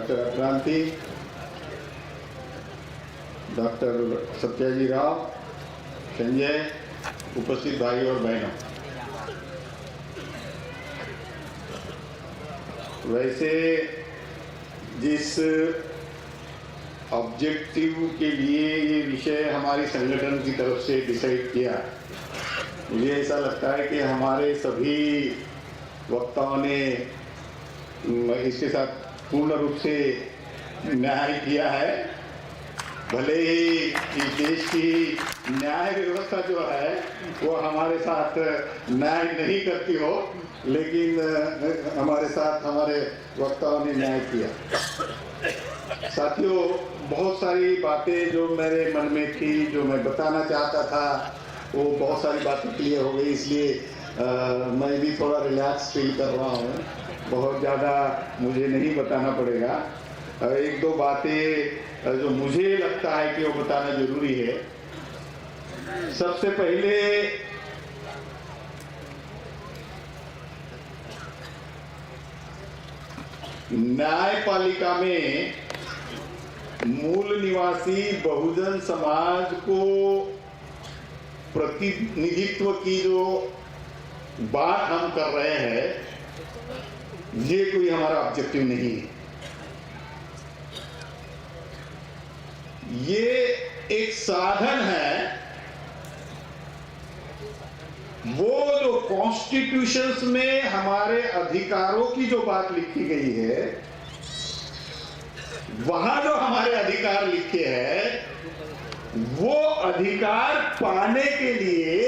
Doctor अक्रांति, doctor सत्याजी Rao, Sanjay, उपस्थित भाई और बहनों, वैसे जिस ऑब्जेक्टिव के लिए ये विषय हमारी संगठन की तरफ से डिसाइड किया, मुझे ऐसा लगता है कि हमारे सभी वक्ताओं ने इसके साथ पूर्ण रूप से न्याय किया है। भले ही इस देश की न्याय व्यवस्था जो है वो हमारे साथ न्याय नहीं करती हो, लेकिन हमारे साथ हमारे वक्ताओं ने न्याय किया। साथियों, बहुत सारी बातें जो मेरे मन में थी, जो मैं बताना चाहता था, वो बहुत सारी बातें क्लियर हो गई, इसलिए मैं भी थोड़ा रिलैक्स फील कर रहा हूँ। बहुत ज़्यादा मुझे नहीं बताना पड़ेगा। एक दो बातें जो मुझे लगता है कि वो बताना जरूरी है। सबसे पहले न्यायपालिका में मूल निवासी बहुजन समाज को प्रतिनिधित्व की जो बात हम कर रहे हैं, ये कोई हमारा ऑब्जेक्टिव नहीं है। ये एक साधन है। वो जो कॉन्स्टिट्यूशंस में हमारे अधिकारों की जो बात लिखी गई है, वहां जो हमारे अधिकार लिखे हैं, वो अधिकार पाने के लिए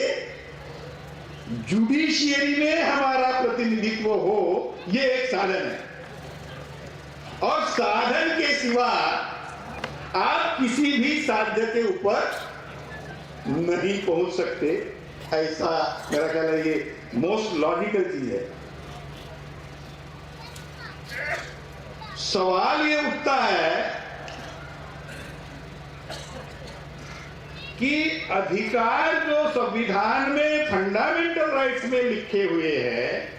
जुडिशियरी में हमारा प्रतिनिधित्व हो, ये एक साधन है। और साधन के सिवा आप किसी भी साध्य के ऊपर नहीं पहुंच सकते, ऐसा मेरा ख्याल है। ये मोस्ट लॉजिकल चीज है। सवाल ये उठता है कि अधिकार जो संविधान में फंडामेंटल राइट्स में लिखे हुए हैं,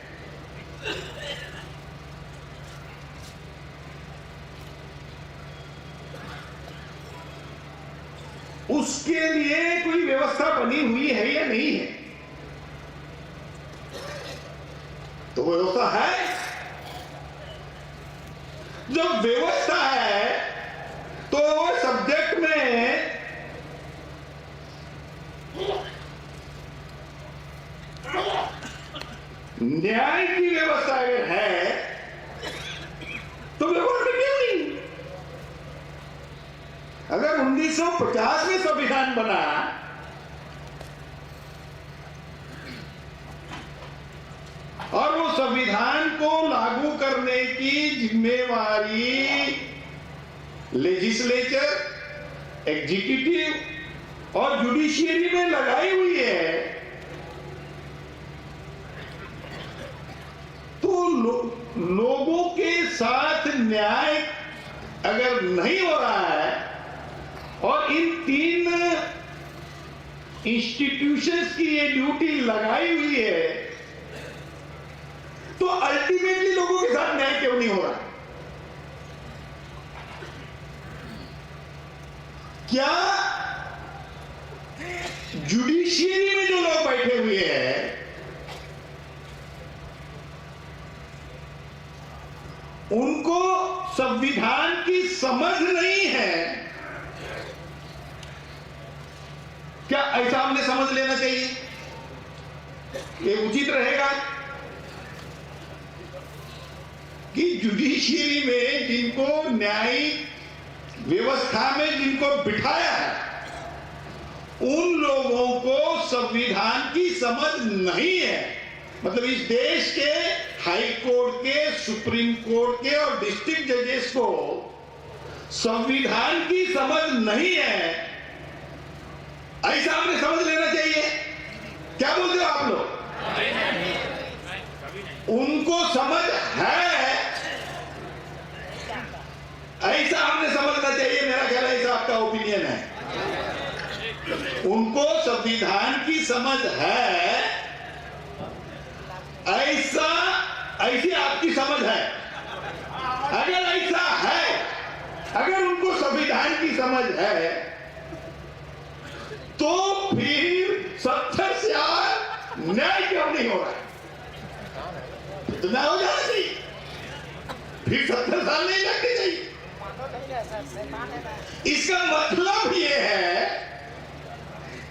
उसके लिए कोई व्यवस्था बनी हुई है या नहीं है? तो व्यवस्था है। जब व्यवस्था है तो सब्जेक्ट में न्याय की व्यवस्था अगर है तो व्यवस्था क्यों नहीं? अगर 1950 में संविधान बना और वो संविधान को लागू करने की जिम्मेवारी लेजिस्लेचर, एग्जीक्यूटिव और जुडिशियरी में लगाई हुई है, तो लोगों के साथ न्याय अगर नहीं हो रहा है और इन तीन इंस्टीट्यूशंस की ये ड्यूटी लगाई हुई है, तो अल्टीमेटली लोगों के साथ न्याय क्यों नहीं हो रहा? क्या जुडिशियरी में जो लोग बैठे हुए हैं उनको संविधान की समझ नहीं है? क्या ऐसा हमने समझ लेना चाहिए? ये उचित रहेगा कि जुडिशियरी में जिनको न्यायिक व्यवस्था में जिनको बिठाया है, उन लोगों को संविधान की समझ नहीं है। मतलब इस देश के हाई कोर्ट के, सुप्रीम कोर्ट के और डिस्ट्रिक्ट जजेस को संविधान की समझ नहीं है, ऐसा हमने समझ लेना चाहिए। क्या बोलते हो आप लोग? उनको समझ है, ऐसा हमने समझना चाहिए। मेरा ख्याल है ऐसा आपका ओपिनियन है। उनको संविधान की समझ है, ऐसी आपकी समझ है। अगर ऐसा है अगर उनको संविधान की समझ है तो फिर 70 से न्याय क्यों नहीं हो रहा है? तो न्याय हो जाना चाहिए, फिर 70 साल नहीं लगने चाहिए। इसका मतलब यह है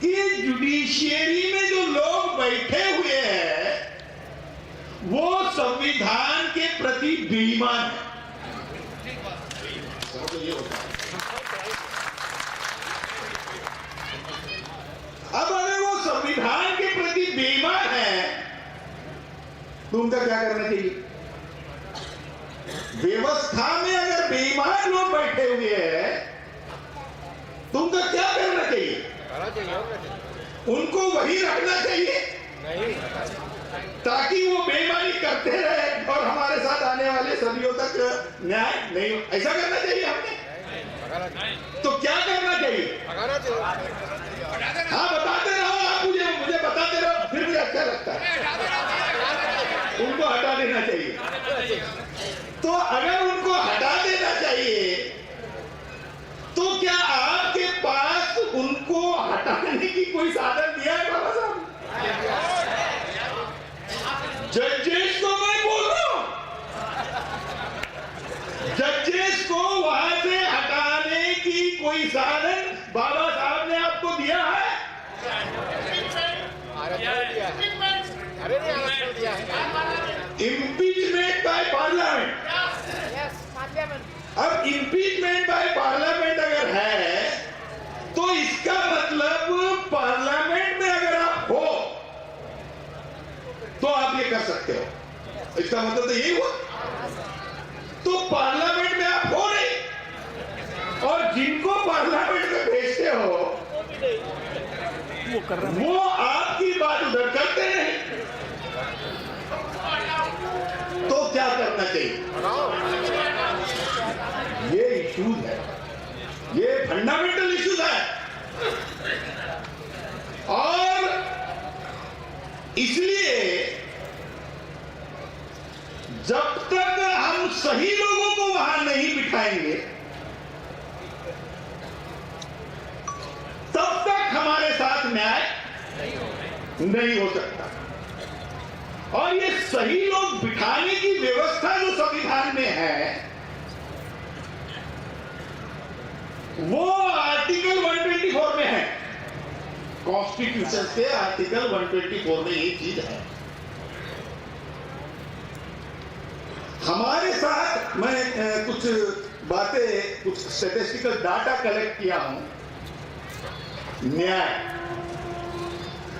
कि जुडिशियरी में जो लोग बैठे हुए हैं वो संविधान के प्रति बेईमान है। अब अगर वो संविधान के प्रति बेईमान है तो उनका क्या करना चाहिए? व्यवस्था में अगर बेईमान लोग बैठे हुए हैं तो उनका क्या करना चाहिए? उनको वही रखना चाहिए ताकि वो बेईमानी करते रहे और हमारे साथ आने वाले सदियों तक न्याय नहीं हो। ऐसा करना चाहिए हमने? तो क्या करना चाहिए? हाँ बताते रहो आप, मुझे बताते रहो, फिर मुझे अच्छा लगता है। उनको हटा देना चाहिए। तो अगर उनको हटा देना चाहिए तो क्या आपके पास उनको हटाने की कोई साधन दिया है बाबा साहब? जजेस को मैं बोल रहा हूं, जजेस को वहां से हटाने की कोई साधन बाबा साहब ने आपको दिया है? Impeachment by parliament. अब इम्पीचमेंट बाय पार्लियामेंट अगर है तो इसका मतलब पार्लियामेंट में अगर आप हो तो आप ये कर सकते हो। इसका मतलब तो यही हुआ। तो पार्लियामेंट में आप हो नहीं, और जिनको पार्लियामेंट में भेजते हो वो आपकी बात उधर करते नहीं। तो क्या करना चाहिए? ये इश्यूज है, ये फंडामेंटल इश्यूज है, और इसलिए जब तक हम सही लोगों को वहां नहीं बिठाएंगे तब तक हमारे साथ न्याय नहीं हो सकता। और ये सही लोग बिठाने की व्यवस्था जो संविधान में है वो आर्टिकल 124 में है। कॉन्स्टिट्यूशन के आर्टिकल 124 में ये चीज है। हमारे साथ मैं कुछ बातें, कुछ स्टैटिस्टिकल डाटा कलेक्ट किया हूं। न्याय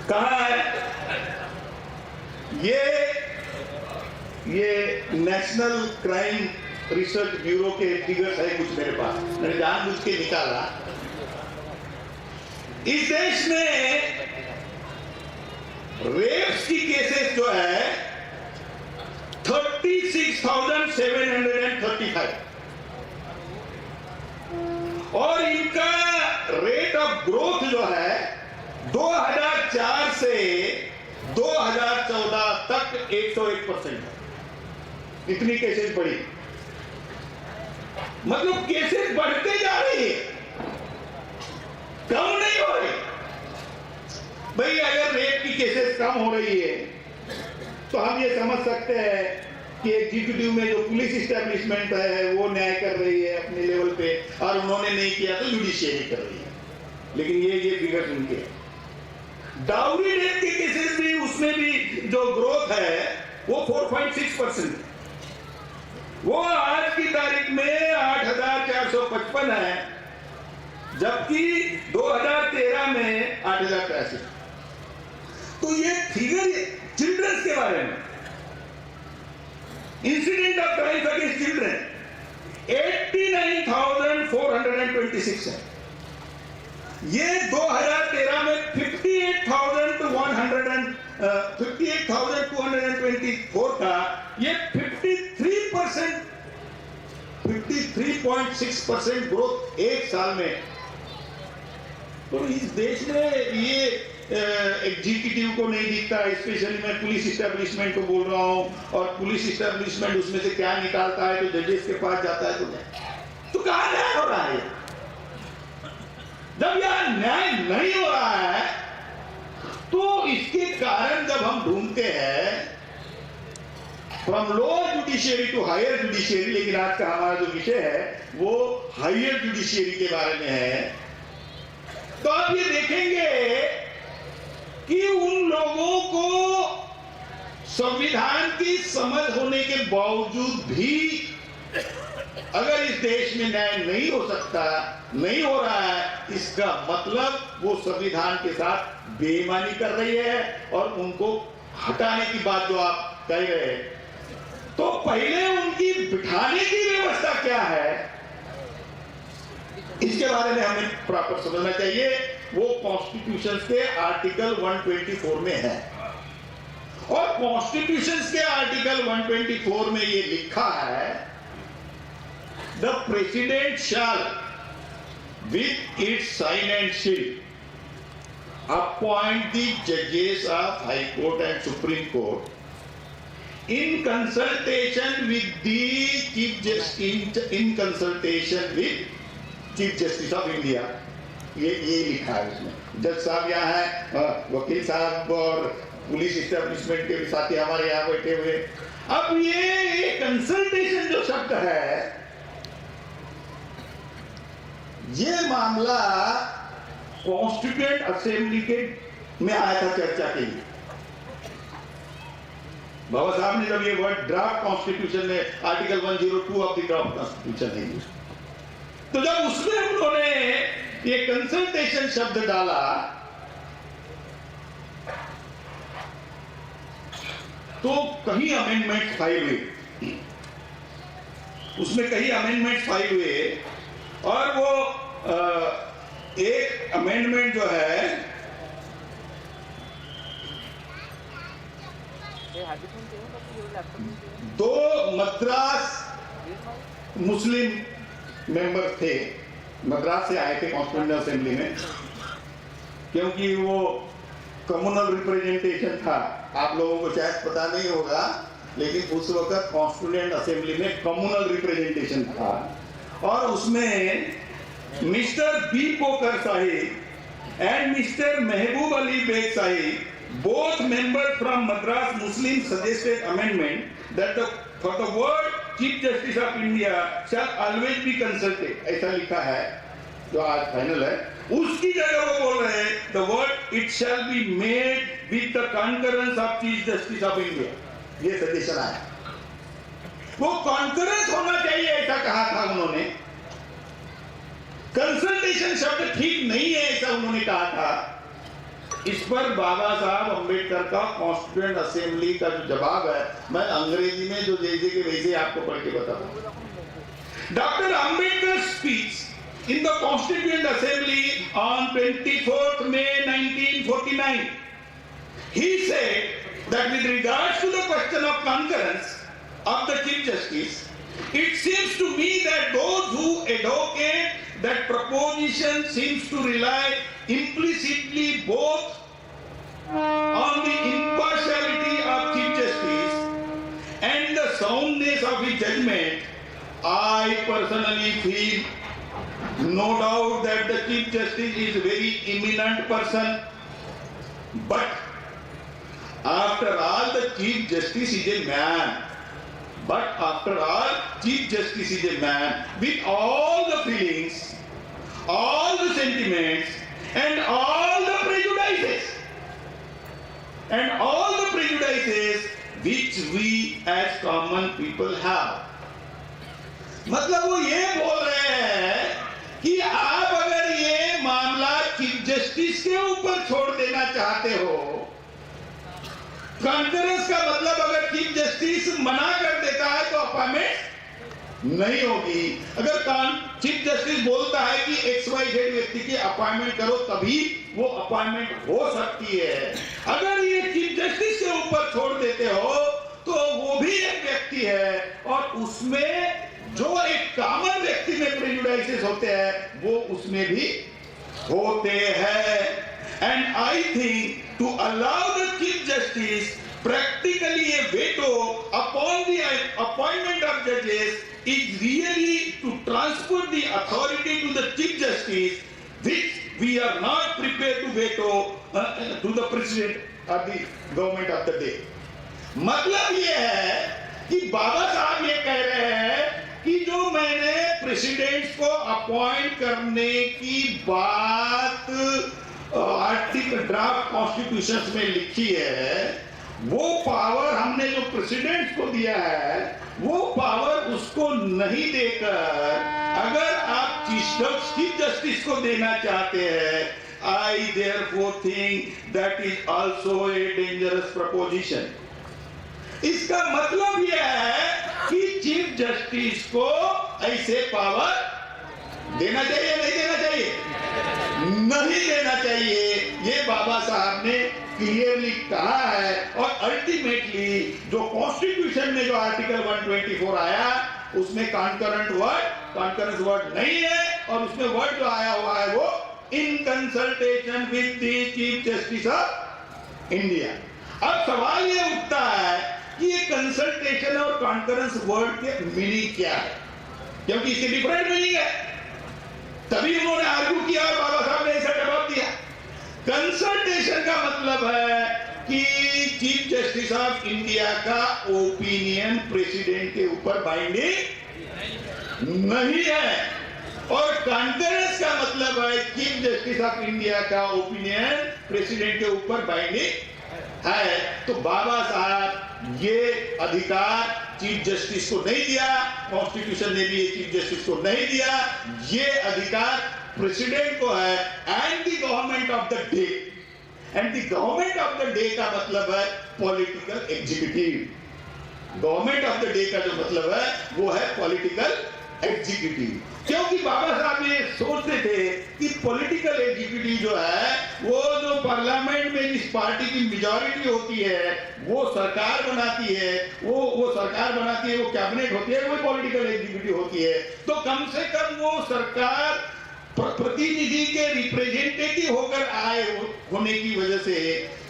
कहां है? ये नेशनल क्राइम रिसर्च ब्यूरो के फिगर्स है कुछ मेरे पास, मैंने जानबूझ के निकाला। इस देश में रेप्स की केसेस जो है 36,735 और इनका रेट ऑफ ग्रोथ जो है 2004 से 2014 तक 101% है। इतनी केसेस बढ़ी, मतलब केसेस बढ़ते जा रही है, कम नहीं हो रही। भाई अगर रेप की केसेस कम हो रही है तो हम ये समझ सकते हैं कि एग्जीक्यूटिव में जो पुलिस इस्टेब्लिशमेंट है वो न्याय कर रही है अपने लेवल पे, और उन्होंने नहीं किया तो जुडिशियरी कर रही है। लेकिन ये फिगर उनके है। डाउरी रेप के केसेस भी, उसमें भी जो ग्रोथ है वो 4.6%, वो आज की तारीख में 8,455 है, जबकि 2013 में 8,083। तो ये फिगर चिल्ड्रंस के बारे में, incident of crime against children 89,426 है। ये 2013 में 58,224 था, ये 53.6% ग्रोथ एक साल में। तो इस देश में ये एग्जीक्यूटिव को नहीं दिखता, स्पेशली मैं पुलिस इस्टेब्लिशमेंट को बोल रहा हूं, और पुलिस इस्टेब्लिशमेंट उसमें से क्या निकालता है तो जजेस के पास जाता है तो कहां जाए जब यह न्याय नहीं हो रहा है तो इसके कारण जब हम ढूंढते हैं from lower judiciary to higher judiciary, लेकिन आज का हमारा जो विषय है वो हायर जुडिशियरी के बारे में है, तो आप ये देखेंगे कि उन लोगों को संविधान की समझ होने के बावजूद भी अगर इस देश में न्याय नहीं हो सकता, नहीं हो रहा है, इसका मतलब वो संविधान के साथ बेईमानी कर रही है और उनको हटाने की बात जो आप कह रहे हैं, तो पहले उनकी बिठाने की व्यवस्था क्या है इसके बारे में हमें प्रॉपर समझना चाहिए। वो कॉन्स्टिट्यूशन के आर्टिकल 124 में है और कॉन्स्टिट्यूशन के आर्टिकल 124 में ये लिखा है, the president shall with its sign and seal appoint the जजेस of High Court and Supreme Court in consultation with the Chief Justice, in consultation with Chief Justice of India, ये लिखा है उसमें। जज साहब यहाँ हैं, वकील साहब और पुलिस इस्टेब्लिशमेंट के साथी हमारे यहाँ बैठे हुए। अब ये कंसल्टेशन जो शब्द है, ये मामला कॉन्स्टिट्यूएंट असेंबली के में आया था चर्चा के लिए। बाबा साहब ने जब ये वर्ड ड्राफ्ट कॉन्स्टिट्यूशन में article 102 of the draft constitution है, तो जब उसमें उन्होंने ये कंसल्टेशन शब्द डाला तो कई अमेंडमेंट फाइल हुए, उसमें कई अमेंडमेंट फाइल हुए और वो एक अमेंडमेंट जो है दो मद्रास मुस्लिम मेंबर थे, मद्रास से आए थे कॉन्स्टिट्यूएंट असेंबली में, क्योंकि वो कम्युनल रिप्रेजेंटेशन था। आप लोगों को शायद पता नहीं होगा, लेकिन उस वक्त कॉन्स्टिट्यूएंट असेंबली में कम्युनल रिप्रेजेंटेशन था और उसमें mister B Pocker Sahib and mister Mahboob Ali Baig Sahib, both members from Madras Muslim suggested amendment that for the word Chief Justice of India shall always be consulted, ऐसा लिखा है जो आज फाइनल है। उसकी जगह वो बोल रहे हैं the word it shall be made with the concurrence of Chief Justice of India, ये सजेशन आया। वो कॉन्करेंस होना चाहिए ऐसा कहा था उन्होंने, कंसल्टेशन शब्द ठीक नहीं है ऐसा उन्होंने कहा था। इस पर बाबा साहब अंबेडकर का कॉन्स्टिट्यूएंट असेंबली का जो जवाब है, मैं अंग्रेजी में जो जैसे के वैसे आपको पढ़ के बताऊं। Doctor Ambedkar speech in the constituent assembly on 24th May 1949, he said that with regards to the question of concurrence of the Chief Justice, it seems to me that those who advocate that proposition seems to rely implicitly both on the impartiality of Chief Justice and the soundness of his judgment. I personally feel no doubt that the Chief Justice is a very eminent person, but after all the Chief Justice is a man. But after all, Chief Justice is a man with all the feelings, all the sentiments, and all the prejudices. And all the prejudices which we as common people have. मतलब वो ये बोल रहे हैं कि आप अगर ये मामला चीफ जस्टिस के ऊपर छोड़ देना चाहते हो, कॉन्करेंस का मतलब अगर चीफ जस्टिस मना कर देता है तो अपॉइंटमेंट नहीं होगी। अगर चीफ जस्टिस बोलता है कि XYZ व्यक्ति की अपॉइंटमेंट करो तभी वो अपॉइंटमेंट हो सकती है। अगर ये चीफ जस्टिस के ऊपर छोड़ देते हो तो वो भी एक व्यक्ति है और उसमें जो एक कॉमन व्यक्ति में प्रेजुडिसेस होते हैं वो उसमें भी होते हैं। And I think to allow the Chief Justice practically a veto upon the appointment of judges is really to transfer the authority to the Chief Justice, which we are not prepared to veto to the president or the government of the day. मतलब ये है कि बाबा साहब ये कह रहे हैं कि जो मैंने प्रेसिडेंट्स को अपॉइंट करने की बात आर्टिकल ड्राफ्ट कॉन्स्टिट्यूशन में लिखी है, वो पावर हमने जो प्रेसिडेंट्स को दिया है, वो पावर उसको नहीं देकर अगर आप चीफ जस्टिस को देना चाहते हैं, I therefore think that is also a dangerous proposition. इसका मतलब यह है कि चीफ जस्टिस को ऐसे पावर देना चाहिए, नहीं देना चाहिए, नहीं देना चाहिए। ये बाबा साहब ने क्लियरली कहा है। और अल्टीमेटली जो कॉन्स्टिट्यूशन में जो आर्टिकल 124 आया उसमें कॉन्करेंस वर्ड नहीं है, और उसमें वर्ड जो आया हुआ है वो इन consultation with the Chief Justice of India. अब सवाल ये उठता है कि ये कंसल्टेशन और कॉन्करेंस वर्ड के मीनिंग क्या है, क्योंकि इसके डिफरेंट मीनिंग है। तभी उन्होंने आर्ग्यू किया और बाबा साहब ने ऐसा जवाब दिया। कंसल्टेशन का मतलब है कि चीफ जस्टिस ऑफ इंडिया का ओपिनियन प्रेसिडेंट के ऊपर बाइंडिंग नहीं है, और कॉन्करेंस का मतलब है चीफ जस्टिस ऑफ इंडिया का ओपिनियन प्रेसिडेंट के ऊपर बाइंडिंग है। तो बाबा साहब ये अधिकार चीफ जस्टिस को नहीं दिया, कॉन्स्टिट्यूशन ने भी ये चीफ जस्टिस को नहीं दिया, ये अधिकार प्रेसिडेंट को है and the government of the day. And the government of the day का मतलब है political executive. Government of the day का जो मतलब है वो है पॉलिटिकल एग्जीक्यूटिव, क्योंकि बाबा साहब ये सोचते थे कि पॉलिटिकल एग्जीक्यूटिव जो है वो जो पार्लियामेंट में जिस पार्टी की मेजॉरिटी होती है वो सरकार बनाती है, वो सरकार बनाती है, वो कैबिनेट होती है, वो पॉलिटिकल एग्जीक्यूटिव होती है। तो कम से कम वो सरकार प्रतिनिधि के रिप्रेजेंटेटिव होकर आए होने की वजह से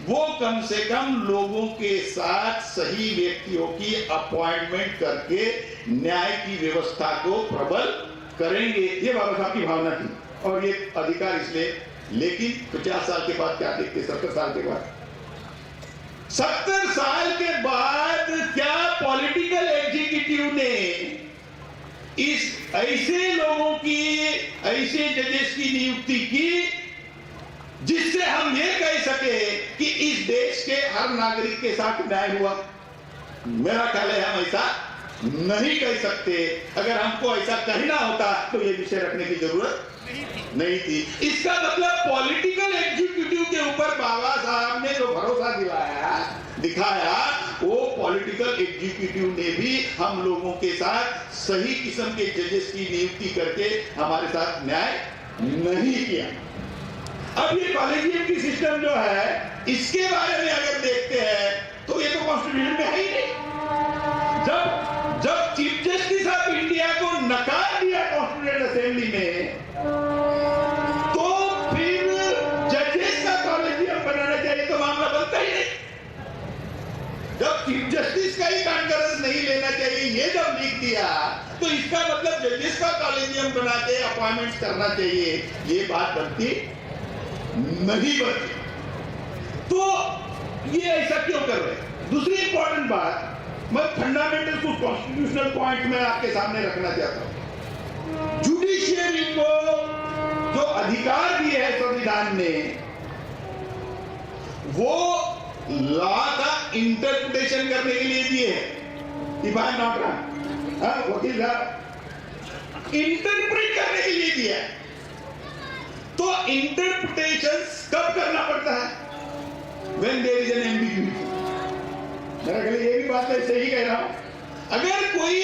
वो कम से कम लोगों के साथ सही व्यक्तियों की अपॉइंटमेंट करके न्याय की व्यवस्था को प्रबल करेंगे। ये बाबा साहब की भावना थी और ये अधिकार इसलिए। लेकिन 50 साल के बाद क्या देखते, 70 साल के बाद, 70 साल के बाद क्या पॉलिटिकल एग्जीक्यूटिव ने इस ऐसे लोगों की, ऐसे जजेस की नियुक्ति की जिससे हम ये कह सके कि इस देश के हर नागरिक के साथ न्याय हुआ? मेरा ख्याल है हम ऐसा नहीं कह सकते। अगर हमको ऐसा कहना होता तो ये विषय रखने की जरूरत नहीं थी। इसका मतलब पॉलिटिकल एग्जीक्यूटिव के ऊपर बाबा साहब ने जो भरोसा दिखाया वो पॉलिटिकल एग्जीक्यूटिव ने भी हम लोगों के साथ सही किस्म के जजेस की नियुक्ति करके हमारे साथ न्याय नहीं किया। अब ये कॉलेजियम की सिस्टम जो है इसके बारे में अगर देखते हैं तो ये तो कॉन्स्टिट्यूशन में है ही नहीं। जब चीफ जस्टिस ऑफ इंडिया को नकार दिया कॉन्स्टिट्यूशन असेंबली में, तो फिर जजेस का कॉलेजियम बनाना चाहिए तो मामला बनता ही नहीं। जब चीफ जस्टिस का ही कॉन्करेंस नहीं लेना चाहिए ये जब लिख दिया तो इसका मतलब जजेस का कॉलेजियम बना के अपॉइंटमेंट करना चाहिए, ये बात बनती नहीं बनती। तो ये ऐसा क्यों कर रहे हैं? दूसरी इंपॉर्टेंट बात, मैं फंडामेंटल कुछ कॉन्स्टिट्यूशनल पॉइंट में आपके सामने रखना चाहता हूं। जुडिशियरी को जो अधिकार दिए है संविधान ने, वो लॉ का इंटरप्रिटेशन करने के लिए दिए हैं। If I am not wrong, what is interpret करने के लिए दिया है। तो इंटरप्रिटेशन कब करना पड़ता है? When there is an ambiguity. मेरा ख्याल ये भी बात मैं सही कह रहा हूं। अगर कोई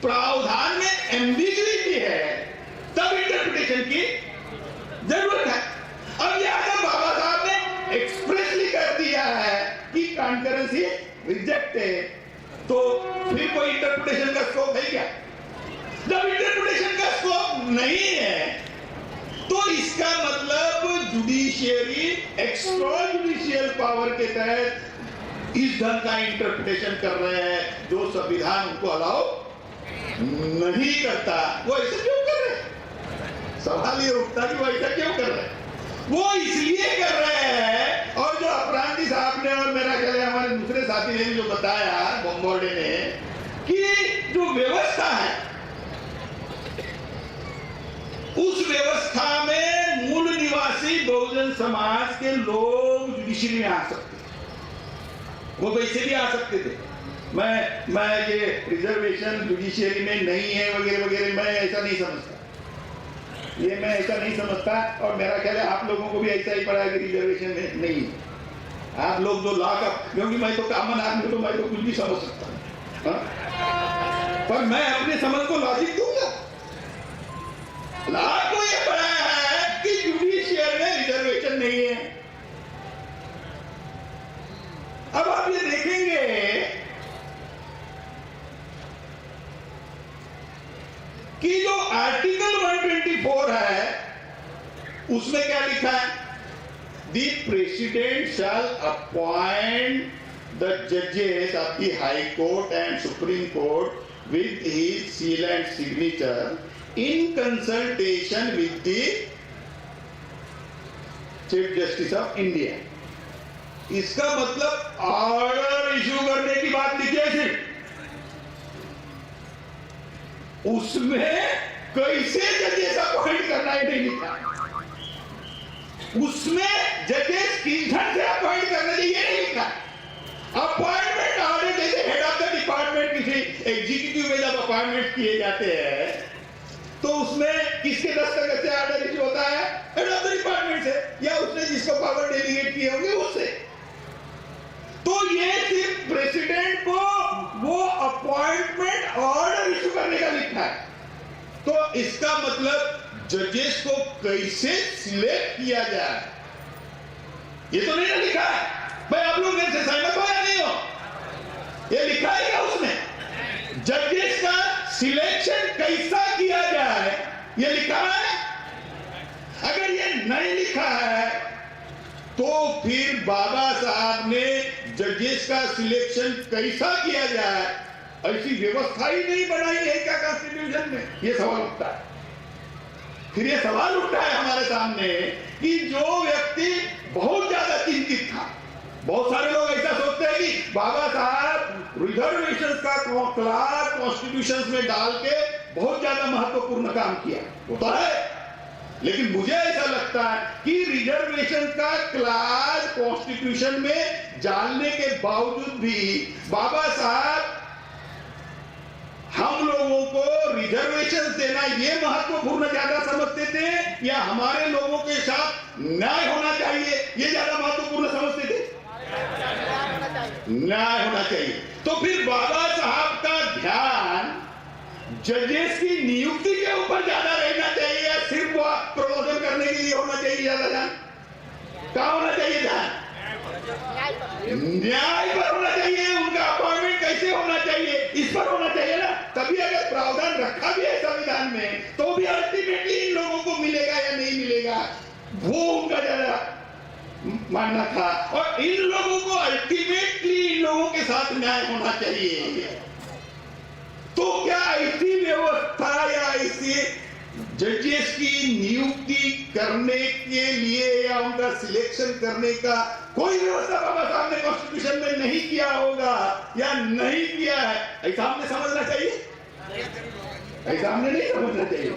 प्रावधान में एम्बिग्यूटी है तब इंटरप्रिटेशन की जरूरत है। अब यहां बाबा साहब ने एक्सप्रेसली कर दिया है कि कॉन्करेंस ही रिजेक्ट है, तो फिर कोई इंटरप्रिटेशन का स्कोप है क्या? जब इंटरप्रिटेशन का स्कोप नहीं है तो इसका मतलब जुडिशियरी एक्स्ट्रा जुडिशियल पावर के तहत इस ढंग का इंटरप्रिटेशन कर रहे हैं जो संविधान उनको अलाउ नहीं करता। वो ऐसा क्यों कर रहे हैं? सवाल ये उठता कि वो ऐसा क्यों कर रहे हैं? वो इसलिए कर रहे हैं। और जो अपराधी साहब ने और मेरा ख्याल है हमारे दूसरे साथी ने जो बताया बम्बोर्डे ने कि जो व्यवस्था है उस व्यवस्था में मूल निवासी बहुजन समाज के लोग जुडिशरी में आ सकते, वो वैसे भी आ सकते थे। मैं ये रिजर्वेशन जुडिशियरी में नहीं है वगैरह वगैरह मैं ऐसा नहीं समझता, ये मैं ऐसा नहीं समझता। और मेरा ख्याल है आप लोगों को भी ऐसा ही पड़ा है कि रिजर्वेशन में नहीं है। आप लोग जो लॉ का, क्योंकि मैं तो कॉमन आदमी तो मैं तो कुछ भी समझ सकता हूँ, पर मैं अपने समझ को लॉजिक दूंगा। लॉ को ये पड़ा है कि जुडिशियल में रिजर्वेशन नहीं है। अब आप ये देखेंगे कि जो आर्टिकल 124 है उसमें क्या लिखा है? The president shall appoint the जजेस of the High Court and Supreme Court with his seal and signature in consultation with the Chief Justice of India. इसका मतलब ऑर्डर इश्यू करने की बात लिखी है सिर्फ, उसमें कैसे जजेस अपॉइंट करना है नहीं लिखा। उसमें जजेस किस ढंग से अपॉइंट करना चाहिए नहीं लिखा। अपॉइंटमेंट ऑर्डर जैसे हेड ऑफ द डिपार्टमेंट किसी एग्जीक्यूटिव में जब अपॉइंटमेंट किए जाते हैं तो उसमें किसके दस्तखत से ऑर्डर इश्यू होता है? हेड ऑफ द डिपार्टमेंट से, या उसने जिसको पावर डेलीगेट किए होंगे उससे। तो ये सिर्फ प्रेसिडेंट को वो अपॉइंटमेंट ऑर्डर इश्यू करने का लिखा है। तो इसका मतलब जजेस को कैसे सिलेक्ट किया जाए ये तो नहीं ना लिखा है। भाई आप लोग मेरे से सहमत हो या नहीं हो? ये लिखा है क्या उसमें? जजेस का सिलेक्शन कैसा किया जाए ये लिखा है? अगर ये नहीं लिखा है तो फिर बाबा साहब ने जजेस का सिलेक्शन कैसा किया जाए ऐसी व्यवस्था ही नहीं बनाई है क्या कॉन्स्टिट्यूशन में? ये सवाल उठता है। फिर ये सवाल उठता है हमारे सामने कि जो व्यक्ति बहुत ज्यादा चिंतित था, बहुत सारे लोग ऐसा सोचते हैं कि बाबा साहब रिजर्वेशन का क्लास कॉन्स्टिट्यूशन में डाल के बहुत ज्यादा महत्वपूर्ण काम किया, होता है। लेकिन मुझे ऐसा लगता है कि रिजर्वेशन का क्लास कॉन्स्टिट्यूशन में डालने के बावजूद भी बाबा साहब हम लोगों को रिजर्वेशन देना ये महत्वपूर्ण ज्यादा समझते थे या हमारे लोगों के साथ न्याय होना चाहिए ये ज्यादा महत्वपूर्ण समझते थे? न्याय होना चाहिए। तो फिर बाबा साहब का ध्यान जजेस की नियुक्ति के ऊपर ज्यादा रहना चाहिए या सिर्फ वो प्रमोशन करने के लिए होना चाहिए ज्यादा ध्यान? क्या होना चाहिए ध्यान? न्याय पर होना चाहिए। उनका अपॉइंटमेंट कैसे होना चाहिए इस पर होना चाहिए ना। तभी अगर प्रावधान रखा भी है संविधान में तो भी अल्टीमेटली इन लोगों को मिलेगा या नहीं मिलेगा वो उनका ज्यादा मानना था। और इन लोगों को अल्टीमेटली इन लोगों के साथ न्याय होना चाहिए। तो क्या ऐसी व्यवस्था या ऐसी जजेस की नियुक्ति करने के लिए या उनका सिलेक्शन करने का कोई व्यवस्था बाबा साहब ने कॉन्स्टिट्यूशन में नहीं किया होगा या नहीं किया है ऐसा हमने समझना चाहिए? ऐसा हमने नहीं समझना चाहिए।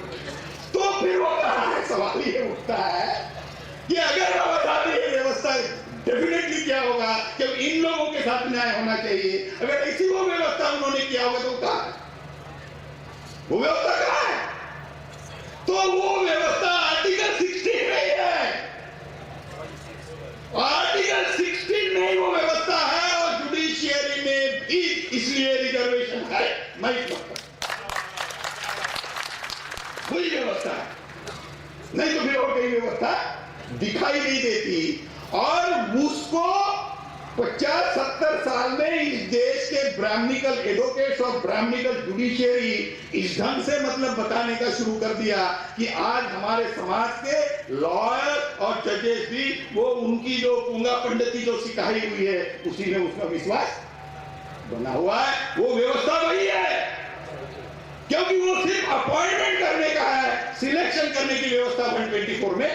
तो फिर वो सवाल ये उठता है कि अगर बाबा साहब ने ये व्यवस्था डेफिनेटली क्या होगा कि इन लोगों के साथ न्याय होना चाहिए, अगर ऐसी वो व्यवस्था उन्होंने किया होगा तो क्या है वो व्यवस्था? कहां है? तो वो व्यवस्था आर्टिकल 16 में ही है। आर्टिकल 16 में ही वो व्यवस्था है और जुडिशियरी में भी इसलिए रिजर्वेशन है। मैं वही व्यवस्था है, नहीं तो फिर और कई व्यवस्था दिखाई नहीं देती। और उसको 50-70 साल में इस देश के ब्राह्मणिकल एडवोकेट्स और ब्राह्मणिकल जुडिशियरी इस ढंग से मतलब बताने का शुरू कर दिया कि आज हमारे समाज के लॉयर और जजेस भी वो उनकी जो पूंगा पंडिती जो सिखाई हुई है उसी में उसका विश्वास बना हुआ है। वो व्यवस्था वही है क्योंकि वो सिर्फ अपॉइंटमेंट करने का है, सिलेक्शन करने की व्यवस्था 124 में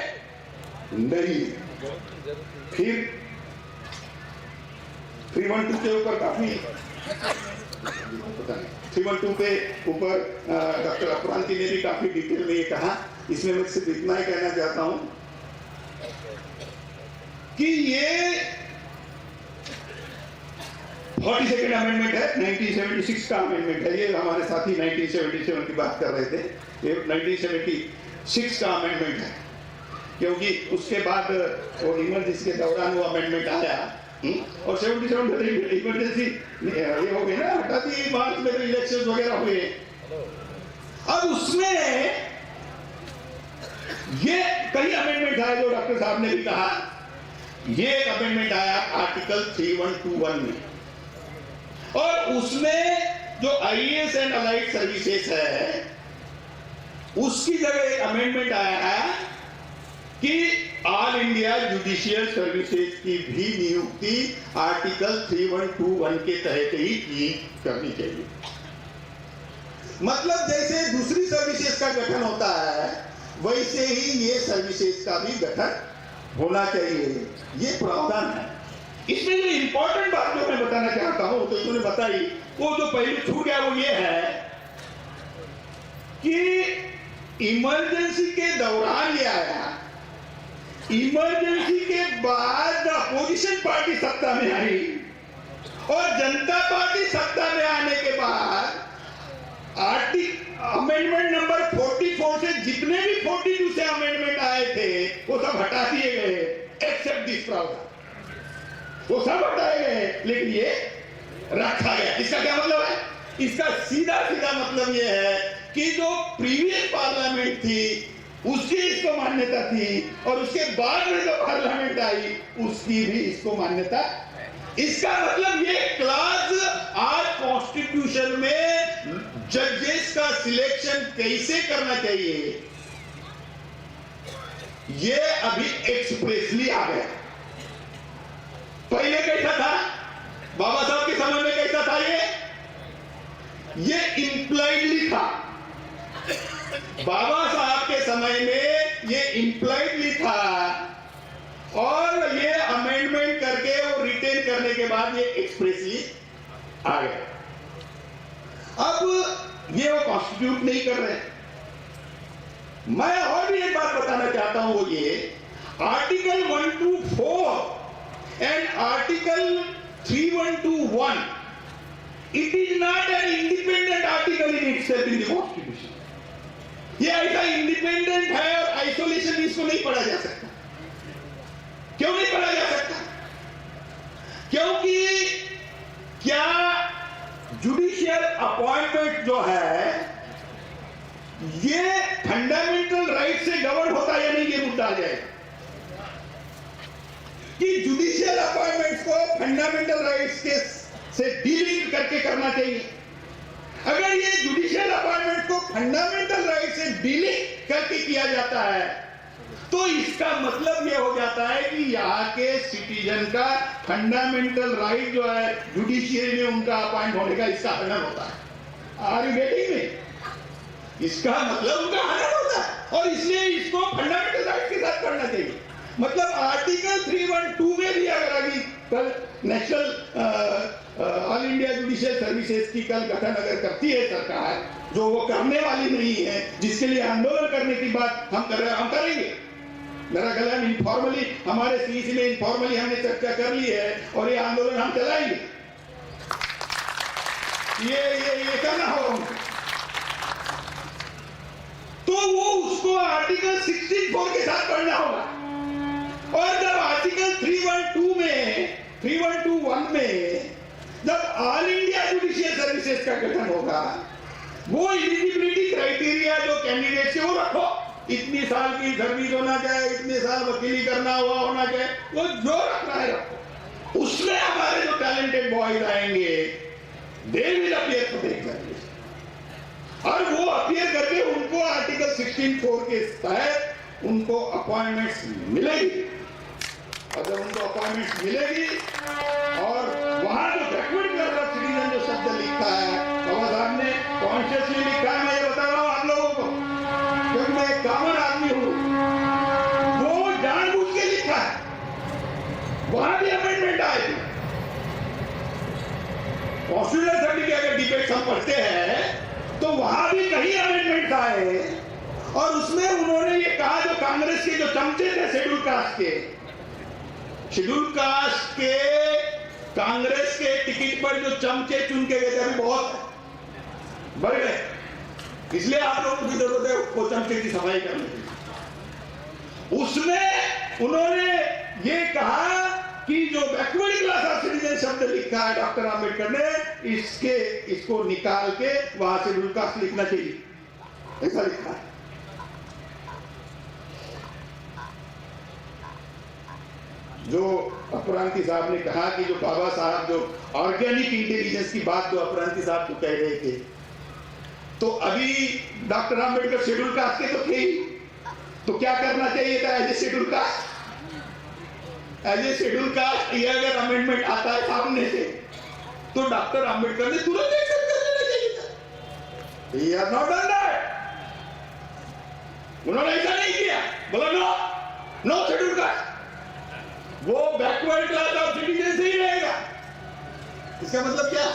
नहीं। फिर 312 के ऊपर काफी पता नहीं 312 पे ऊपर डॉक्टर अपरांती ने भी काफी डिटेल में ये कहा। इसमें मैं सिर्फ इतना ही कहना चाहता हूं कि ये 42nd अमेंडमेंट है, 1976 का अमेंडमेंट है। ये हमारे साथी 1977 की बात कर रहे थे, ये 1976 का अमेंडमेंट है, क्योंकि उसके बाद वो इमरजेंसी के दौरान वो अमेंडमेंट आया और 77 में इमरजेंसी ये हो गई ना, हटा दी मार्च में, इलेक्शन वगैरह हुए। अब उसमें ये कई अमेंडमेंट आए जो डॉक्टर साहब ने भी कहा। ये एक अमेंडमेंट आया आर्टिकल 3121 में, और उसमें जो आईएएस एंड अलाइड सर्विसेज है उसकी जगह एक अमेंडमेंट आया है कि ऑल इंडिया जुडिशियल सर्विसेज की भी नियुक्ति आर्टिकल 3121 के तहत ही की करनी चाहिए। मतलब जैसे दूसरी सर्विसेज का गठन होता है वैसे ही ये सर्विसेज का भी गठन होना चाहिए, ये प्रावधान है। इसमें जो इंपॉर्टेंट बात जो मैं बताना चाहता हूं, तो इन्होंने बताई, वो जो पहले छूट गया वो ये है कि इमरजेंसी के दौरान ये आया, इमरजेंसी के बाद अपोजिशन पार्टी सत्ता में आई और जनता पार्टी सत्ता में आने के बाद अमेंडमेंट नंबर 44 से जितने भी 42 से अमेंडमेंट आए थे वो सब हटा दिए गए, एक्सेप्ट दिस प्रावधान, वो सब हटाए गए, लेकिन ये रखा गया। इसका क्या मतलब है? इसका सीधा सीधा मतलब ये है कि जो प्रीवियस पार्लियामेंट थी उसकी इसको मान्यता थी और उसके बाद में जो पार्लियामेंट आई उसकी भी इसको मान्यता। इसका मतलब ये क्लास आज कॉन्स्टिट्यूशन में जजेस का सिलेक्शन कैसे करना चाहिए ये अभी एक्सप्रेसली आ गया। पहले कैसा था? बाबा साहब के समय में कैसा था? ये इंप्लाइडली था। बाबा साहब के समय में ये इंप्लाइडली था और ये अमेंडमेंट करके वो रिटेन करने के बाद ये एक्सप्रेसली आ गया। अब ये वो कॉन्स्टिट्यूट नहीं कर रहे। मैं और भी एक बात बताना चाहता हूं, वो ये article 124 and article 3121 it is not an independent article in itself in the constitution. ये ऐसा इंडिपेंडेंट है और आइसोलेशन इसको नहीं पढ़ा जा सकता। क्यों नहीं पढ़ा जा सकता? क्योंकि क्या जुडिशियल अपॉइंटमेंट जो है ये फंडामेंटल राइट से गवर्न होता है या नहीं, ये मुद्दा आ जाएगा कि जुडिशियल अपॉइंटमेंट्स को फंडामेंटल राइट्स के से डीलिंग करके करना चाहिए। अगर ये जुडिशियल अपॉइंटमेंट को फंडामेंटल राइट से डीलिंग करके किया जाता है तो इसका मतलब यह हो जाता है कि यहाँ के सिटीजन का फंडामेंटल राइट जो है जुडिशियरी में उनका अपॉइंट होने का इसका हनन होता है। Are you getting me? इसका मतलब उनका हनन होता है और इसलिए इसको फंडामेंटल राइट के साथ करना चाहिए। मतलब आर्टिकल 312 में भी अगर अभी कल national all India judicial services की कल गठन अगर करती है सरकार, जो वो करने वाली नहीं है, जिसके लिए आंदोलन करने की बात हम कर रहे हैं, हम करेंगे। मेरा ख्याल इनफॉर्मली हमारे सीसी में इनफॉर्मली हमने चर्चा कर ली है और ये आंदोलन हम चलाएंगे। ये करना होगा तो वो उसको आर्टिकल 64 के साथ पढ़ना होगा। और जब आर्टिकल 312 में जब ऑल इंडिया जुडिशियल सर्विसेज का गठन होगा, वो एलिजिबिलिटी क्राइटेरिया जो कैंडिडेट से वो रखो, इतनी साल की सर्विस होना चाहिए, इतने साल वकीली करना हुआ होना चाहिए, वो जो रखना है रखो। उसमें हमारे जो टैलेंटेड बॉयज आएंगे they will appear for the examination और वो अपीयर करके उनको आर्टिकल 16(4) के तहत उनको अपॉइंटमेंट्स मिलेगी। और जब उनको अपॉइंटमेंट्स मिलेगी और वहां जो बैकवर्ड क्लास ऑफ सिटीजन जो शब्द लिखा है बाबा साहब ने कॉन्शियसली लिखा है, मैं ये बता रहा हूं आप लोगों को क्योंकि मैं एक कॉमन आदमी हूं, वो जानबूझ आए और उसमें उन्होंने ये कहा, जो कांग्रेस के जो चमचे थे शेड्यूल कास्ट के कांग्रेस के टिकट पर जो चमचे चुन के गए थे, अभी बहुत बढ़ गए, इसलिए आप लोगों की जरूरत है वो चमचे की सफाई करने की। उसमें उन्होंने ये कहा कि जो बैकवर्ड क्लास ऑफ सिटीजन शब्द लिखा है डॉक्टर आम्बेडकर ने, इसको निकाल के वहां शेड्यूल कास्ट लिखना चाहिए, ऐसा लिखा है। जो अपरांती साहब ने कहा कि जो बाबा साहब जो ऑर्गेनिक इंटेलिजेंस की बात जो अपरांती साहब को कह रहे थे, तो अभी डॉक्टर आम्बेडकर शेड्यूल कास्ट के तो थे ही, तो क्या करना चाहिए था as a schedule caste? As a schedule caste ये अगर अमेंडमेंट आता है सामने से, तो डॉक्टर आम्बेडकर ने तुरंत एक्सेप्ट कर लेना चाहिए था। He has not done that. उन्होंने ऐसा नहीं किया, बोला नो शेड्यूल कास्ट, वो बैकवर्ड क्लास ऑफ सिटीजन से ही रहेगा। इसका मतलब क्या?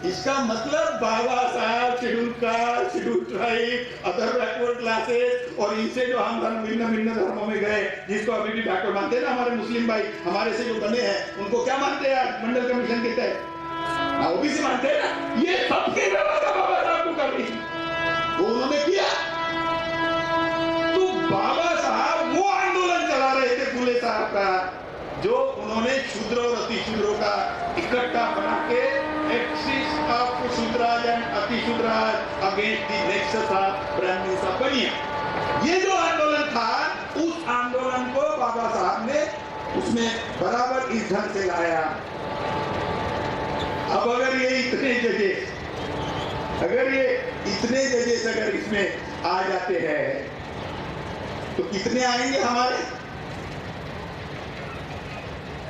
इसका मतलब बाबा साहब schedule caste, schedule tribe, other backward classes और इनसे जो हम भिन्न धर्मों में गए, जिसको अभी भी बैकवर्ड मानते हैं ना हमारे मुस्लिम भाई, हमारे से जो बने हैं उनको क्या मानते हैं मंडल कमीशन के तहत? ओबीसी मानते हैं ना। ये सबकी व्यवस्था बाबा साहब को कर दी, वो उन्होंने किया। तो बाबा साहब वो आंदोलन चला रहे थे फूले साहब का, जो उन्होंने शूद्र और अतिशूद्रों का इकट्ठा बना के axis of Shudras and Atishudras against the nexus of Brahmins of Baniya. ये जो आंदोलन था, उस आंदोलन को बाबा साहब ने उसमें बराबर इस ढंग से लाया। अब अगर ये इतने जजेस अगर इसमें आ जाते हैं, तो कितने आएंगे हमारे?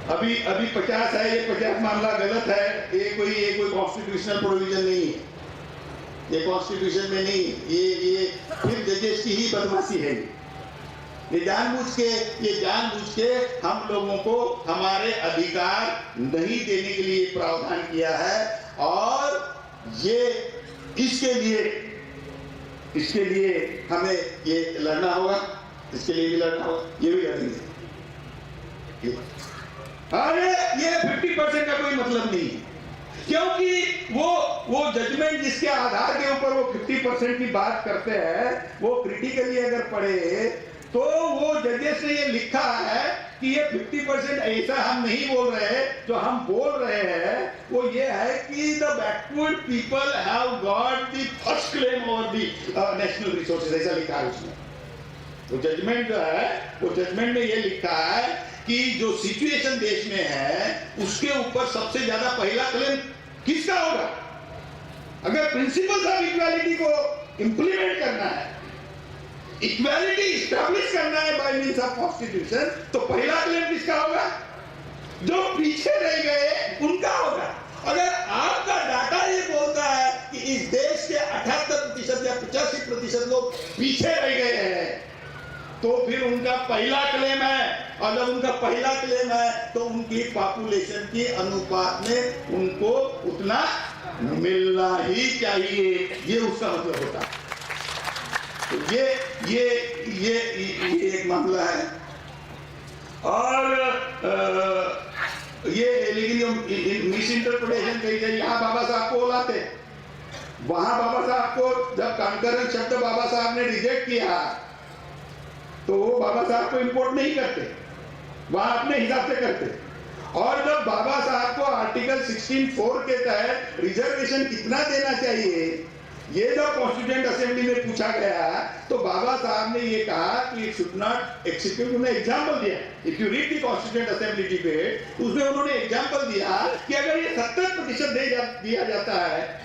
अभी 50 है, ये 50 मामला गलत है, ये कोई कॉन्स्टिट्यूशनल प्रोविजन नहीं है, ये कॉन्स्टिट्यूशन में नहीं, ये फिर जजेस की ही बदमाशी है। ये जानबूझ के हम लोगों को हमारे अधिकार नहीं देने के लिए प्रावधान किया है, और ये इसके लिए हमें ये लड़ना होगा, इसके लिए भी लड़ना होगा, ये भी लड़ेंगे। अरे ये 50% का कोई मतलब नहीं है, क्योंकि वो जजमेंट जिसके आधार के ऊपर वो 50% की बात करते हैं, वो क्रिटिकली अगर पढ़े तो वो जजेस ने ये लिखा है कि ये 50% ऐसा हम नहीं बोल रहे हैं। जो हम बोल रहे हैं वो ये है कि the backward people have got the first claim over the national resources, ऐसा लिखा है उसमें। वो जजमेंट जो है, वो जजमेंट में ये लिखा है कि जो सिचुएशन देश में है, उसके ऊपर सबसे ज्यादा पहला क्लेम किसका होगा? अगर प्रिंसिपल्स ऑफ इक्वालिटी को इंप्लीमेंट करना है, इक्वालिटी इस्टेब्लिश करना है बाय मींस ऑफ कॉन्स्टिट्यूशन, तो पहला क्लेम किसका होगा? जो पीछे रह गए उनका होगा। अगर आपका डाटा ये बोलता है कि इस देश के 78% या 85% लोग पीछे रह गए हैं, तो फिर उनका पहला क्लेम है, और जब उनका पहला क्लेम है तो उनकी पॉपुलेशन के अनुपात में उनको उतना मिलना ही चाहिए, ये उसका मतलब होता है। तो ये एक मामला है। और ये लेकिन मिस इंटरप्रिटेशन कही गई। यहाँ बाबा साहब को बुलाते, वहां बाबा साहब को जब कंकरेंस शब्द बाबा साहब ने रिजेक्ट किया, तो वो बाबा साहब को इंपोर्ट नहीं करते, वहां अपने हिसाब से करते। और जब बाबा साहब को आर्टिकल 16(4) के तहत रिजर्वेशन कितना देना चाहिए, ये जब कॉन्स्टिट्यूएंट असेंबली में पूछा गया, तो बाबा साहब ने ये कहा कि इट शुड नॉट एक्सेप्ट। उन्होंने एग्जांपल दिया, if you read the constituent assembly debate, उसमें उन्होंने एग्जांपल दिया कि अगर ये 70% दिया जाता है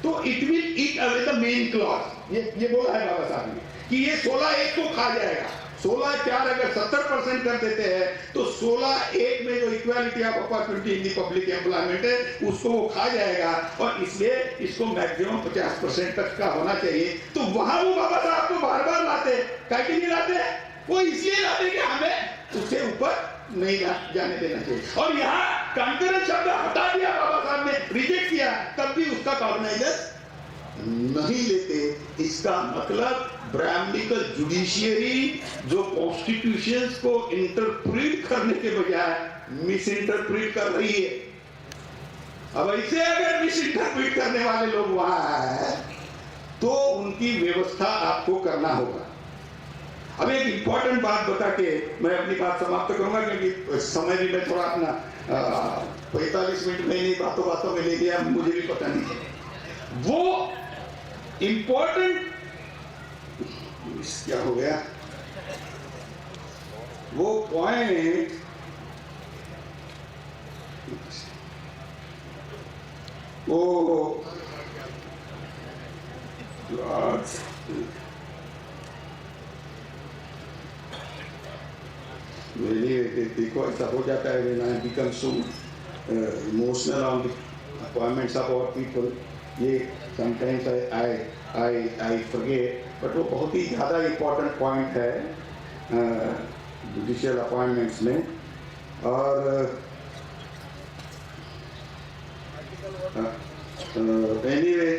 तो it will eat away the main clause. ये बोला है बाबा साहब ने कि ये 16(1) को खा जाएगा। 16(4) अगर 70% कर देते हैं तो 16(1) में जो equality of opportunity in the public employment है, उसको वो खा जाएगा, और इसलिए इसको मैक्सिमम 50% तक का होना चाहिए। तो वहां वो बाबा साहब को बार बार लाते, क्या नहीं लाते? वो इसलिए लाते कि हमें उससे ऊपर नहीं जाने देना चाहिए। और यहाँ कंकरेंस शब्द हटा दिया बाबा साहब ने, रिजेक्ट किया, तब भी उसका कॉग्नाइजेंस नहीं लेते, इसका मतलब ब्राह्मणिकल जुडिशियरी जो कॉन्स्टिट्यूशंस को इंटरप्रेट करने के बजाय मिस इंटरप्रेट कर रही है। अब ऐसे अगर मिस इंटरप्रेट करने वाले लोग वहां हैं तो उनकी व्यवस्था आपको करना होगा। अब एक इंपॉर्टेंट बात बता के मैं अपनी बात समाप्त करूंगा, क्योंकि समय भी मैं थोड़ा अपना 45 मिनट में नहीं बातों में ले गया, मुझे भी पता नहीं। वो इंपॉर्टेंट क्या हो गया, वो पॉइंट वो देखो ऐसा हो जाता है when I become so emotional on the appointments of our people, ये sometimes I forget, but वो बहुत ही ज़्यादा important point है judicial appointments में। और anyway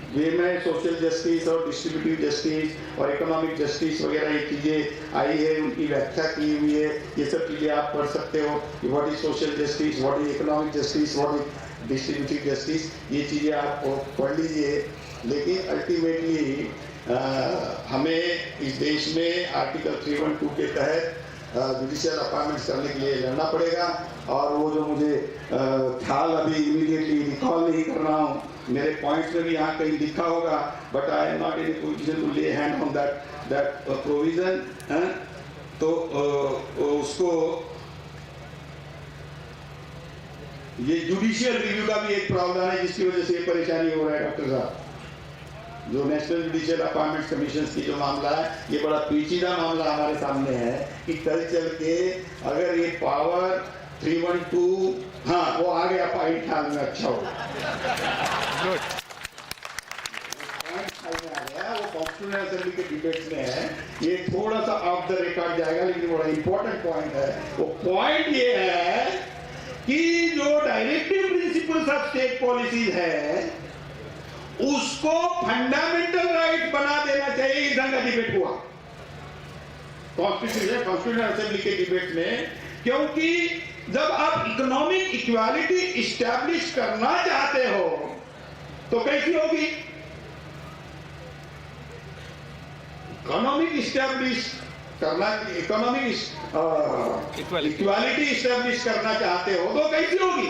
वे में सोशल जस्टिस और डिस्ट्रीब्यूटिव जस्टिस और इकोनॉमिक जस्टिस वगैरह ये चीज़ें आई है, उनकी व्याख्या की हुई है। ये सब चीज़ें आप पढ़ सकते हो, what is social justice, what is economic justice, what is distributive justice, ये चीज़ें आप पढ़ लीजिए। लेकिन अल्टीमेटली हमें इस देश में आर्टिकल 312 के तहत जुडिशियल अपॉइंटमेंट्स करने के लिए लड़ना पड़ेगा। और वो जो मुझे ख्याल अभी इमीडिएटली रिकॉल नहीं कर रहा हूँ, मेरे पॉइंट्स में भी यहाँ कहीं लिखा होगा, but I am not in position to lay hand on that provision. तो उसको ये जुडिशियल रिव्यू का भी एक प्रॉब्लम है जिसकी वजह से ये परेशानी हो रहा है डॉक्टर साहब। जो नेशनल जुडिशियल अपॉइंटमेंट कमीशन की जो मामला है, ये बड़ा पेचीदा मामला हमारे सामने है कि कल चल के अगर ये पावर 312, हाँ वो आ गया पॉइंट ख्याल में, अच्छा हो पॉइंट ख्याल में आ गया, वो कॉन्स्टिट्यूशनल असेंबली के डिबेट्स में है। ये थोड़ा सा ऑफ द रिकॉर्ड जाएगा लेकिन बड़ा इंपॉर्टेंट पॉइंट है। वो पॉइंट ये है कि जो directive principles of state policies है उसको फंडामेंटल राइट बना देना चाहिए। इस ढंग का डिबेट हुआ कॉन्स्टिट्यूशनल असेंबली के डिबेट में, क्योंकि जब आप इकोनॉमिक इक्वालिटी इस्टेब्लिश करना चाहते हो तो कैसी होगी? इकोनॉमिक इस्टेब्लिश करना, इकोनॉमिक इक्वालिटी इस्टेब्लिश करना चाहते हो तो कैसी होगी?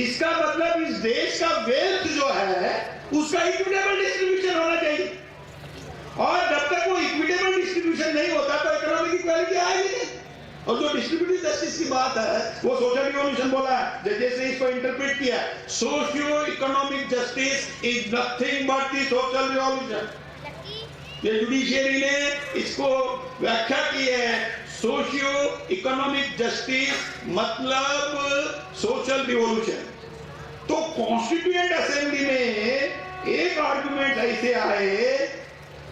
इसका मतलब इस देश का वेल्थ जो है उसका इक्विटेबल डिस्ट्रीब्यूशन होना चाहिए, और जब तक वो इक्विटेबल डिस्ट्रीब्यूशन नहीं होता तो इकोनॉमिक इक्वालिटी आएगी नहीं। और जो डिस्ट्रीब्यूटिव जस्टिस की बात है वो सोशल रिवॉल्यूशन बोला है, जैसे इसको इंटरप्रेट किया, socio economic justice is nothing but the social revolution. ये जुडिशियरी ने इसको व्याख्या की है, सोशियो इकोनॉमिक जस्टिस मतलब सोशल रिवॉल्यूशन। तो कॉन्स्टिट्यूएंट असेंबली में एक आर्गुमेंट ऐसे आए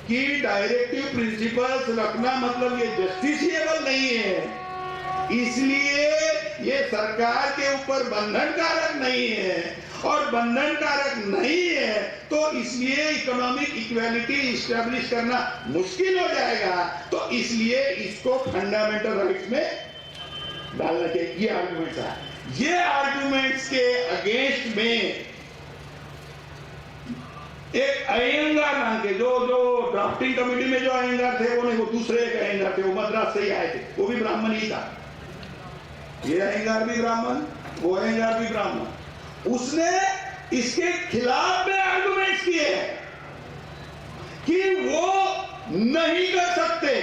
कि डायरेक्टिव प्रिंसिपल्स रखना मतलब ये जस्टिसिएबल नहीं है, इसलिए ये सरकार के ऊपर बंधन कारक नहीं है, और बंधन कारक नहीं है तो इसलिए इकोनॉमिक इक्वालिटी इस्टेब्लिश करना मुश्किल हो जाएगा, तो इसलिए इसको फंडामेंटल राइट्स में डालना चाहिए। ये आर्गुमेंट्स है। ये आर्गुमेंट्स के अगेंस्ट में एक अयंगार नाम के जो ड्राफ्टिंग कमेटी में जो अयंगार थे, वो नहीं, वो दूसरे एक अयंगार थे, वो मद्रास से ही आए थे, वो भी ब्राह्मण ही था। ये अयंगार भी ब्राह्मण, वो अयंगार भी ब्राह्मण। उसने इसके खिलाफ में आर्गुमेंट्स किए कि वो नहीं कर सकते,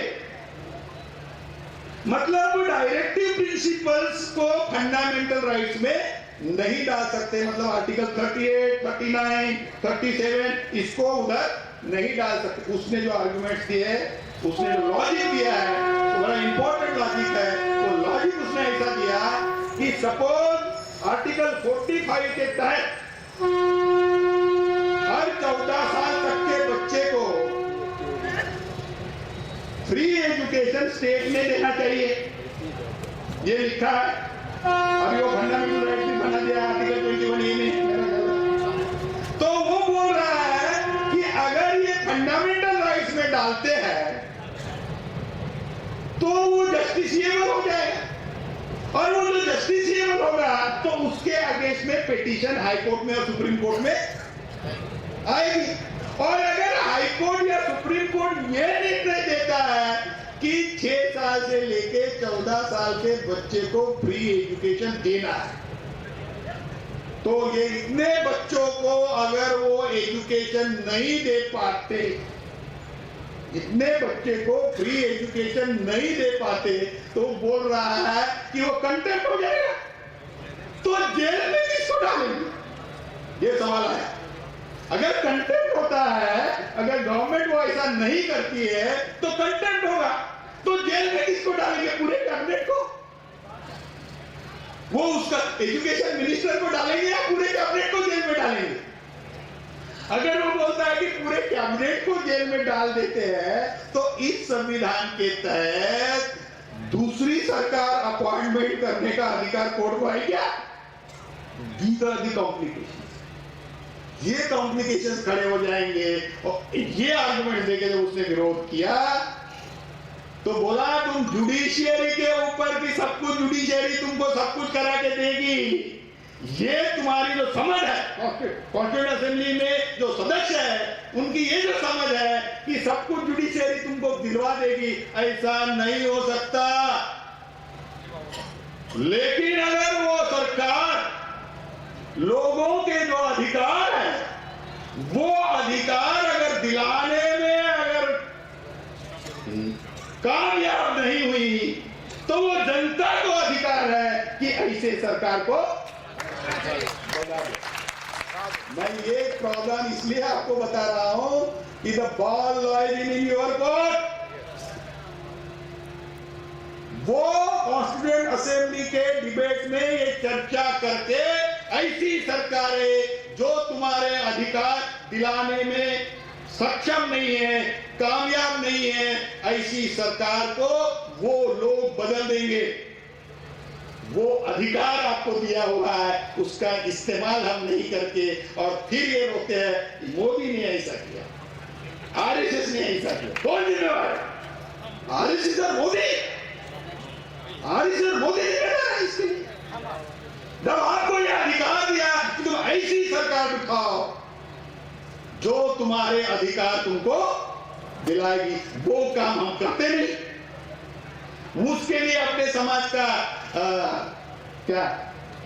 मतलब डायरेक्टिव प्रिंसिपल्स को फंडामेंटल राइट्स में नहीं डाल सकते, मतलब आर्टिकल 38, 39, 37 इसको उधर नहीं डाल सकते। उसने जो आर्गुमेंट्स दिए, उसने जो लॉजिक दिया है वो बड़ा इंपॉर्टेंट लॉजिक है। वो लॉजिक उसने ऐसा दिया कि सपोज आर्टिकल 45 के तहत हर 14 साल तक के बच्चे को फ्री एजुकेशन स्टेट में देना चाहिए, ये लिखा है। अभी वो फंडामेंटल राइट भी बना दिया आर्टिकल 21 में। तो वो बोल रहा है तो वो जस्टिसिएबल हो जाएगा, और वो जो जस्टिसिएबल होगा तो उसके अगेंस्ट में पिटीशन हाई कोर्ट में और सुप्रीम कोर्ट में आएगी। और अगर हाई कोर्ट या सुप्रीम कोर्ट ये निर्णय देता है कि 6 साल से लेके 14 साल के बच्चे को फ्री एजुकेशन देना है, तो ये इतने बच्चों को अगर वो एजुकेशन नहीं दे पाते, इतने बच्चे को फ्री एजुकेशन नहीं दे पाते, तो बोल रहा है कि वो कंटेम्प्ट हो जाएगा, तो जेल में किसको डालेंगे, ये सवाल है। अगर कंटेम्प्ट होता है, अगर गवर्नमेंट वो ऐसा नहीं करती है तो कंटेम्प्ट होगा, तो जेल में किसको डालेंगे, पूरे कैबिनेट को, वो उसका एजुकेशन मिनिस्टर को डालेंगे या पूरे कैबिनेट को जेल में डालेंगे। अगर वो बोलता है कि पूरे कैबिनेट को जेल में डाल देते हैं, तो इस संविधान के तहत दूसरी सरकार अपॉइंटमेंट करने का अधिकार कोर्ट को है क्या? These are the complications. ये कॉम्प्लिकेशंस खड़े हो जाएंगे। और ये आर्गुमेंट देके जब उसने विरोध किया तो बोला तुम जुडिशियरी के ऊपर की सब कुछ, जुडिशियरी तुमको सब कुछ करा के देगी, ये तुम्हारी जो समझ है कॉन्स्टिट्यूएंट असेंबली में जो सदस्य है उनकी ये जो समझ है कि सब कुछ जुडिशियरी तुमको दिलवा देगी, ऐसा नहीं हो सकता। लेकिन अगर वो सरकार लोगों के जो अधिकार है वो अधिकार अगर दिलाने में अगर कामयाब नहीं हुई, तो वो जनता को अधिकार है कि ऐसे सरकार को बता दे। मैं ये प्रावधान इसलिए आपको बता रहा हूं कि the ball lies in your court. वो कॉन्स्टिट्यूएंट असेंबली के डिबेट में ये चर्चा करके ऐसी सरकारें जो तुम्हारे अधिकार दिलाने में सक्षम नहीं है, कामयाब नहीं है, ऐसी सरकार को वो लोग बदल देंगे। वो अधिकार आपको दिया हुआ है, उसका इस्तेमाल हम नहीं करके और फिर ये रोकते हैं मोदी ने ऐसा किया, आरएसएस ने ऐसा किया। कौन जिम्मेवार है? आरएसएस और मोदी। आरएसएस और मोदी जिम्मेदार है इसके लिए। जब आपको यह अधिकार दिया कि तुम ऐसी सरकार उठाओ जो तुम्हारे अधिकार तुमको दिलाएगी, वो काम हम करते नहीं। उसके लिए अपने समाज का क्या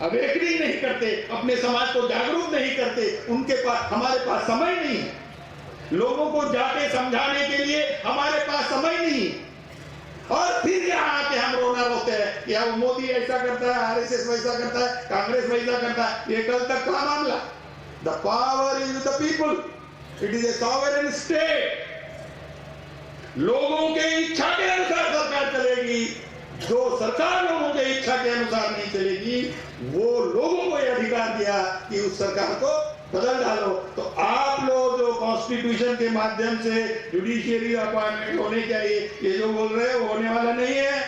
अवेकनिंग नहीं करते, अपने समाज को जागरूक नहीं करते। उनके पास, हमारे पास समय नहीं है, लोगों को जाके समझाने के लिए हमारे पास समय नहीं है। और फिर यहाँ आके हम रोना रोते हैं कि अब मोदी ऐसा करता है, आरएसएस वैसा करता है, कांग्रेस वैसा करता है। ये कल तक का मामला, the power is the people, it is a sovereign state. लोगों के इच्छा के अनुसार सरकार चलेगी। जो सरकार लोगों के इच्छा के अनुसार नहीं चलेगी, वो लोगों को यह अधिकार दिया कि उस सरकार को बदल डालो। तो आप लोग जो कॉन्स्टिट्यूशन के माध्यम से जुडिशियरी अपॉइंटमेंट होने चाहिए, ये जो बोल रहे हैं वो होने वाला नहीं है।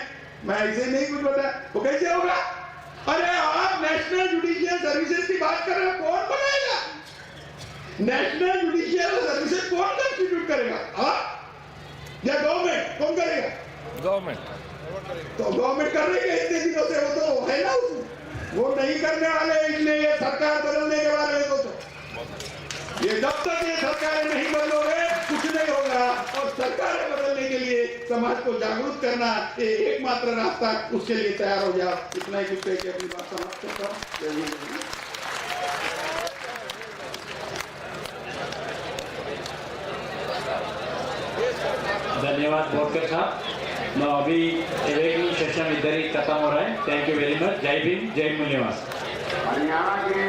मैं ऐसे नहीं कुछ बता, वो कैसे होगा? अरे आप नेशनल जुडिशियल सर्विसेज की बात कर रहे हो, कौन बनाएगा? नेशनल जुडिशियल सर्विसेज कौन कंस्टिट्यूट करेगा? आप या गवर्नमेंट? कौन करेगा? गवर्नमेंट। तो गवर्नमेंट कर रही है इतने दिनों से, वो तो है ना उसमें, वो नहीं करने वाले, इसलिए ये सरकार बदलने के बारे में सोचो। ये जब तक ये सरकारें नहीं बदलोगे कुछ नहीं होगा। और सरकारें बदलने के लिए समाज को जागरूक करना ये एकमात्र रास्ता, उसके लिए तैयार हो जाओ। इतना ही कुछ कह के अपनी बात समाप्त करता हूँ। धन्यवाद बोरकर साहब। मैं अभी एवेक्टिंग सेशन इधर ही खत्म हो रहा है। Thank you very much. जय भीम, जय मूल्यवास। हरियाणा के